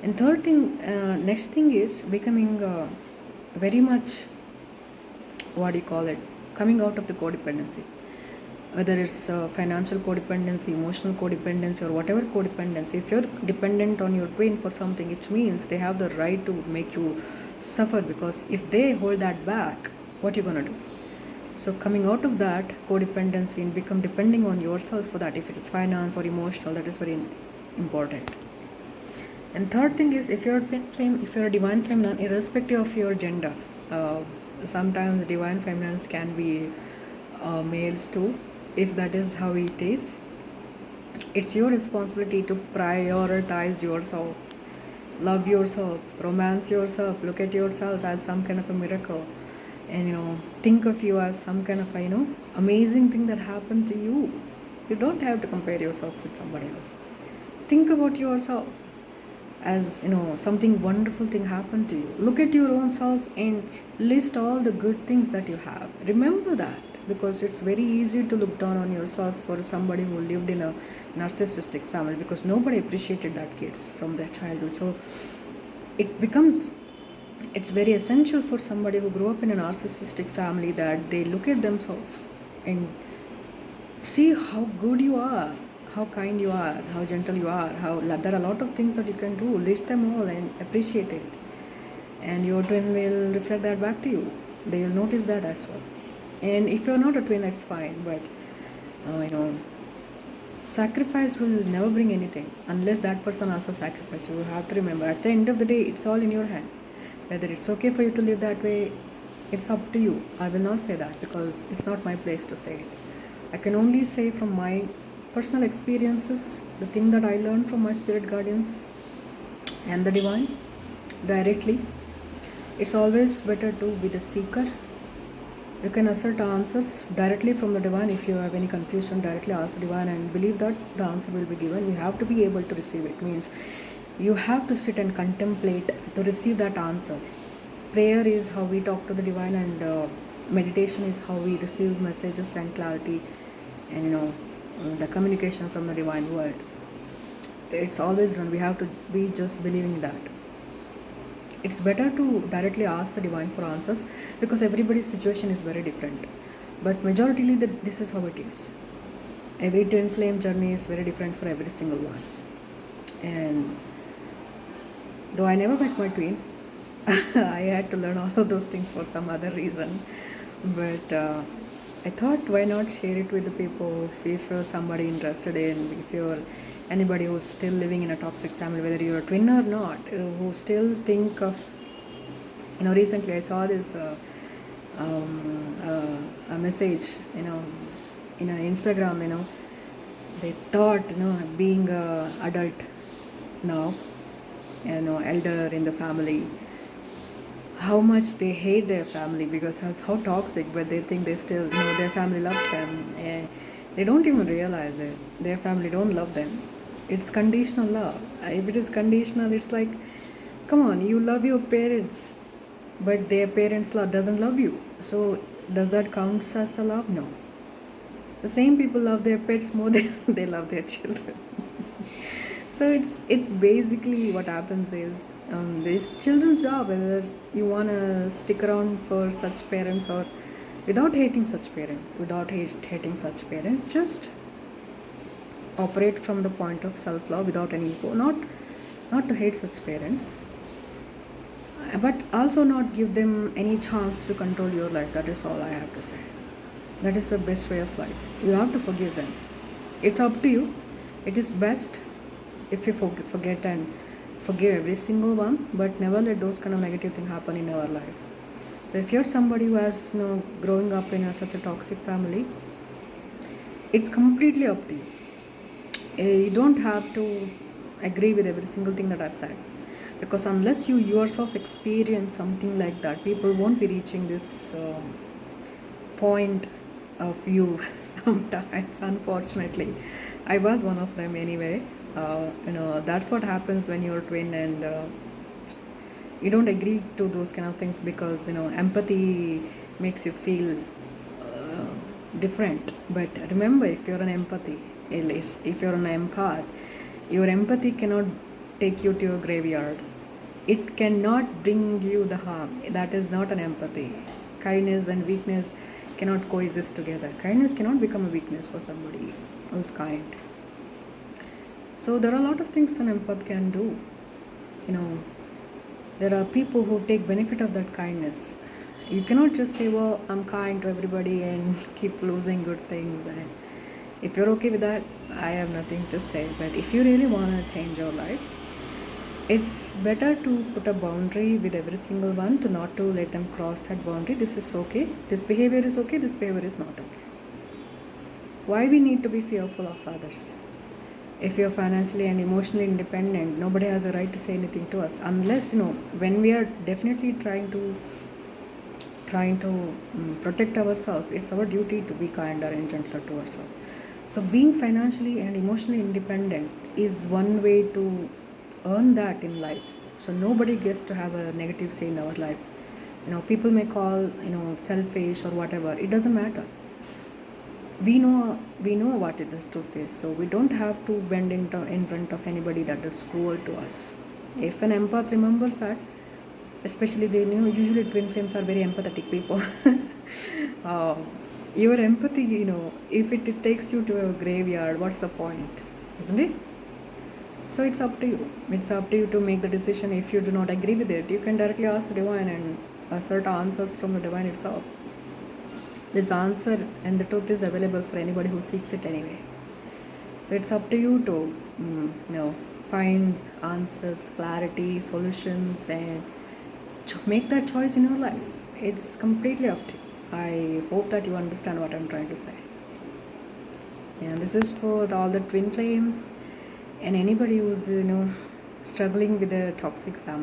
And third thing, next thing is becoming very much, what do you call it, coming out of the codependency. Whether it's financial codependency, emotional codependency, or whatever codependency, if you're dependent on your twin for something, it means they have the right to make you suffer, because if they hold that back, what you're gonna do? So coming out of that codependency and become depending on yourself for that, if it is finance or emotional, that is very important. And third thing is, if you're a twin flame, if you're a divine feminine, irrespective of your gender, sometimes divine feminines can be males too, if that is how it is. It's your responsibility to prioritize yourself, love yourself, romance yourself, look at yourself as some kind of a miracle, and think of you as some kind of a amazing thing that happened to you. You don't have to compare yourself with somebody else. Think about yourself as something wonderful thing happened to you. Look at your own self and list all the good things that you have. Remember that, because it's very easy to look down on yourself for somebody who lived in a narcissistic family, because nobody appreciated that kids from their childhood. So it's very essential for somebody who grew up in a narcissistic family that they look at themselves and see how good you are, how kind you are, how gentle you are, how there are a lot of things that you can do. List them all and appreciate it, and your twin will reflect that back to you. They will notice that as well. And if you're not a twin, that's fine, but sacrifice will never bring anything unless that person also sacrifices. You have to remember, at the end of the day, it's all in your hand. Whether it's okay for you to live that way, it's up to you. I will not say that, because it's not my place to say it. I can only say from my personal experiences, the thing that I learned from my spirit guardians and the divine directly. It's always better to be the seeker. You can assert answers directly from the divine. If you have any confusion, directly ask the divine and believe that the answer will be given. You have to be able to receive it. Means you have to sit and contemplate to receive that answer. Prayer is how we talk to the divine, and meditation is how we receive messages and clarity, and the communication from the divine world. It's always done. We have to be just believing that. It's better to directly ask the divine for answers, because everybody's situation is very different. But majoritarily, this is how it is. Every twin flame journey is very different for every single one. And though I never met my twin, I had to learn all of those things for some other reason. But I thought, why not share it with the people? If you're somebody interested in, if you're anybody who's still living in a toxic family, whether you're a twin or not, who still think of, recently I saw this a message, in Instagram, they thought, being a adult now, elder in the family, how much they hate their family because of how toxic, but they think they still, their family loves them. And they don't even realize it. Their family don't love them. It's conditional love. If it is conditional, it's like, come on, you love your parents, but their parents doesn't love you. So does that count as a love? No. The same people love their pets more than they love their children. So it's basically what happens is, this children's job, whether you want to stick around for such parents or without hating such parents, just operate from the point of self-love without any ego, not to hate such parents, but also not give them any chance to control your life. That is all I have to say. That is the best way of life. You have to forgive them. It's up to you. It is best if you forget and forgive every single one, but never let those kind of negative things happen in our life. So if you're somebody who has growing up in such a toxic family, it's completely up to you. You don't have to agree with every single thing that I said, because unless you yourself experience something like that, people won't be reaching this point of view sometimes. Unfortunately, I was one of them anyway. That's what happens when you're a twin and you don't agree to those kind of things, because empathy makes you feel different. But remember, if you're an empathy, if you're an empath, your empathy cannot take you to your graveyard. It cannot bring you the harm. That is not an empathy. Kindness and weakness cannot coexist together. Kindness cannot become a weakness for somebody who's kind. So there are a lot of things an empath can do. You know, there are people who take benefit of that kindness. You cannot just say, well, I'm kind to everybody and keep losing good things. And if you're okay with that, I have nothing to say. But if you really want to change your life, it's better to put a boundary with every single one, to not to let them cross that boundary. This is okay. This behavior is okay. This behavior is not okay. Why we need to be fearful of others? If you're financially and emotionally independent, nobody has a right to say anything to us, unless, when we are definitely trying to protect ourselves, it's our duty to be kinder and gentler to ourselves. So being financially and emotionally independent is one way to earn that in life. So nobody gets to have a negative say in our life. People may call, selfish or whatever. It doesn't matter. We know what the truth is. So we don't have to bend in front of anybody that is cruel to us. If an empath remembers that, especially usually twin flames are very empathetic people. Your empathy, if it takes you to a graveyard, what's the point, isn't it? So it's up to you. It's up to you to make the decision. If you do not agree with it, you can directly ask the divine and assert answers from the divine itself. This answer and the truth is available for anybody who seeks it anyway. So it's up to you to find answers, clarity, solutions, and make that choice in your life. It's completely up to you. I hope that you understand what I'm trying to say. And this is for all the twin flames and anybody who's struggling with a toxic family.